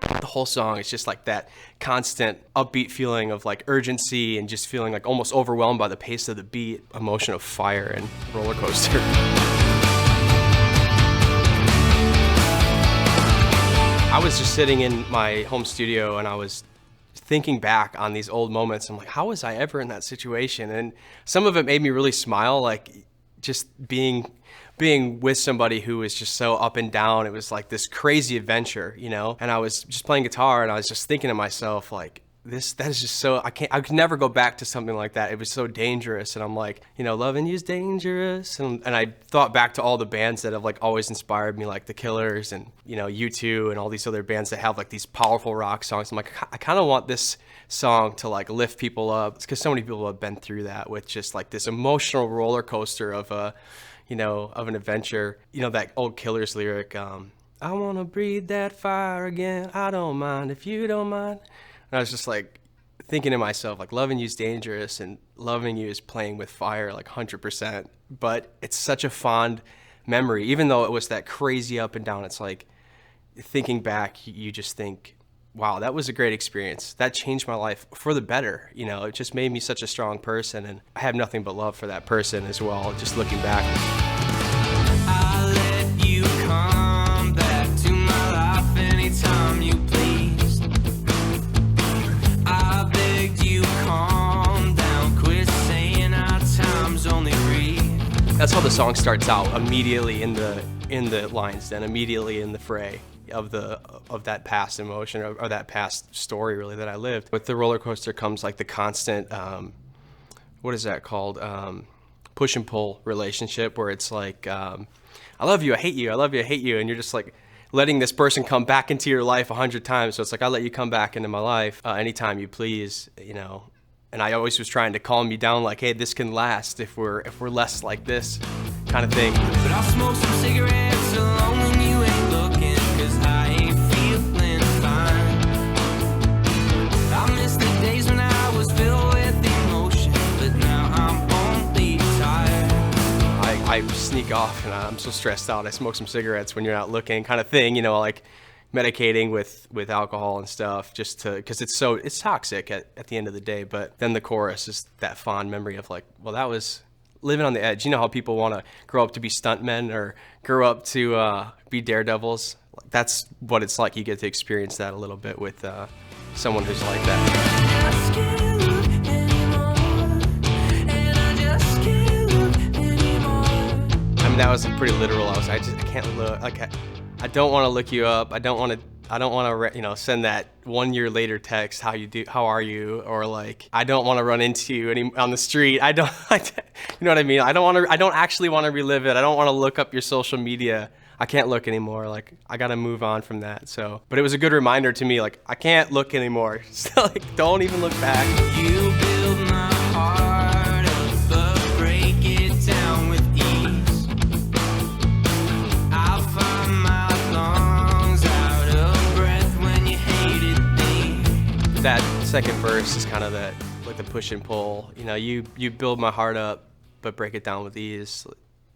The whole song is just like that constant upbeat feeling of like urgency and just feeling like almost overwhelmed by the pace of the beat, emotion of fire and roller coaster. I was just sitting in my home studio and I was thinking back on these old moments. I'm like, how was I ever in that situation? And some of it made me really smile, like just being with somebody who was just so up and down. It was like this crazy adventure, you know? And I was just playing guitar and I was just thinking to myself, like, that is just so, I could never go back to something like that. It was so dangerous. And I'm like, you know, loving you's dangerous. And I thought back to all the bands that have like always inspired me, like the Killers and, you know, U2 and all these other bands that have like these powerful rock songs. I'm like, I kind of want this song to like lift people up. It's because so many people have been through that with just like this emotional roller coaster of you know, of an adventure. You know, that old Killers lyric, I want to breathe that fire again. I don't mind if you don't mind. And I was just like thinking to myself, like, loving you is dangerous and loving you is playing with fire, like 100%. But it's such a fond memory, even though it was that crazy up and down. It's like thinking back, you just think, wow, that was a great experience. That changed my life for the better. You know, it just made me such a strong person. And I have nothing but love for that person as well, just looking back. I'll let you come back to my life anytime you please. I begged you, calm down, quit saying our time's only read. That's how the song starts out, immediately in the lines, then immediately in the fray of that past emotion or that past story really that I lived. With the roller coaster comes like the constant, what is that called? Push and pull relationship, where it's like, I love you, I hate you, I love you, I hate you, and you're just like letting this person come back into your life 100 times. So it's like, I'll let you come back into my life anytime you please, you know. And I always was trying to calm you down, like, hey, this can last if we're less like this, kind of thing. But I'll smoke some cigarettes alone when you ain't looking, 'cause I ain't feeling fine. I miss the days when I was filled with emotion, but now I'm only tired. I sneak off and I'm so stressed out. I smoke some cigarettes when you're not looking, kind of thing, you know, like medicating with alcohol and stuff, just to, because it's toxic at the end of the day. But then the chorus is that fond memory of like, well, that was living on the edge. You know how people want to grow up to be stuntmen or grow up to be daredevils? That's what it's like. You get to experience that a little bit with someone who's like that. I mean, that was pretty literal. I can't look, like, I don't want to look you up. I don't want to, you know, send that 1 year later text, how are you? Or like, I don't want to run into you on the street. You know what I mean? I don't actually want to relive it. I don't want to look up your social media. I can't look anymore. Like, I got to move on from that. So, but it was a good reminder to me, like, I can't look anymore. So like, don't even look back. You build my heart up, but break it down with ease. I'll find my lungs out of breath when you hated me. That second verse is kind of that, like the push and pull. You know, you build my heart up, but break it down with ease.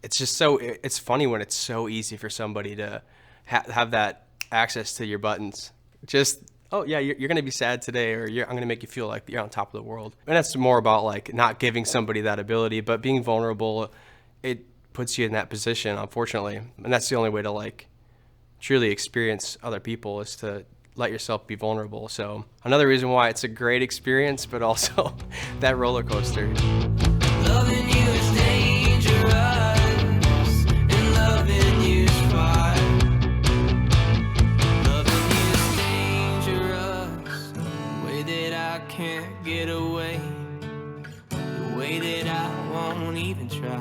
It's just it's funny when it's so easy for somebody to have that access to your buttons. Just, oh yeah, you're gonna be sad today, or I'm gonna make you feel like you're on top of the world. And that's more about like not giving somebody that ability, but being vulnerable. It puts you in that position, unfortunately. And that's the only way to like truly experience other people, is to let yourself be vulnerable. So another reason why it's a great experience, but also that roller coaster. Loving you is dangerous. Can't get away, the way that I won't even try.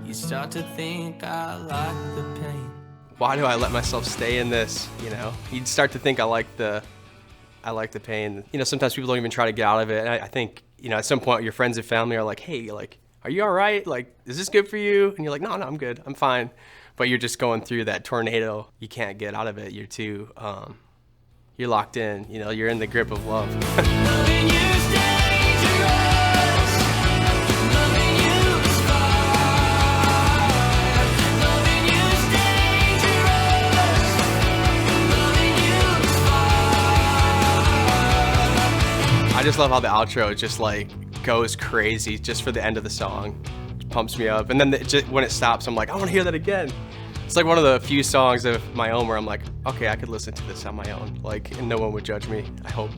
You start to think I like the pain. Why do I let myself stay in this? You know, you'd start to think I like the pain. You know, sometimes people don't even try to get out of it. And I think, you know, at some point your friends and family are like, hey, like, are you all right? Like, is this good for you? And you're like, no, I'm good, I'm fine. But you're just going through that tornado. You can't get out of it. You're too you're locked in, you know, you're in the grip of love. Loving you's dangerous. Loving you's fire. Loving you's dangerous. Loving you's just love how the outro just like goes crazy just for the end of the song. It pumps me up. And then when it stops, I'm like, I want to hear that again. It's like one of the few songs of my own where I'm like, okay, I could listen to this on my own. Like, and no one would judge me, I hope.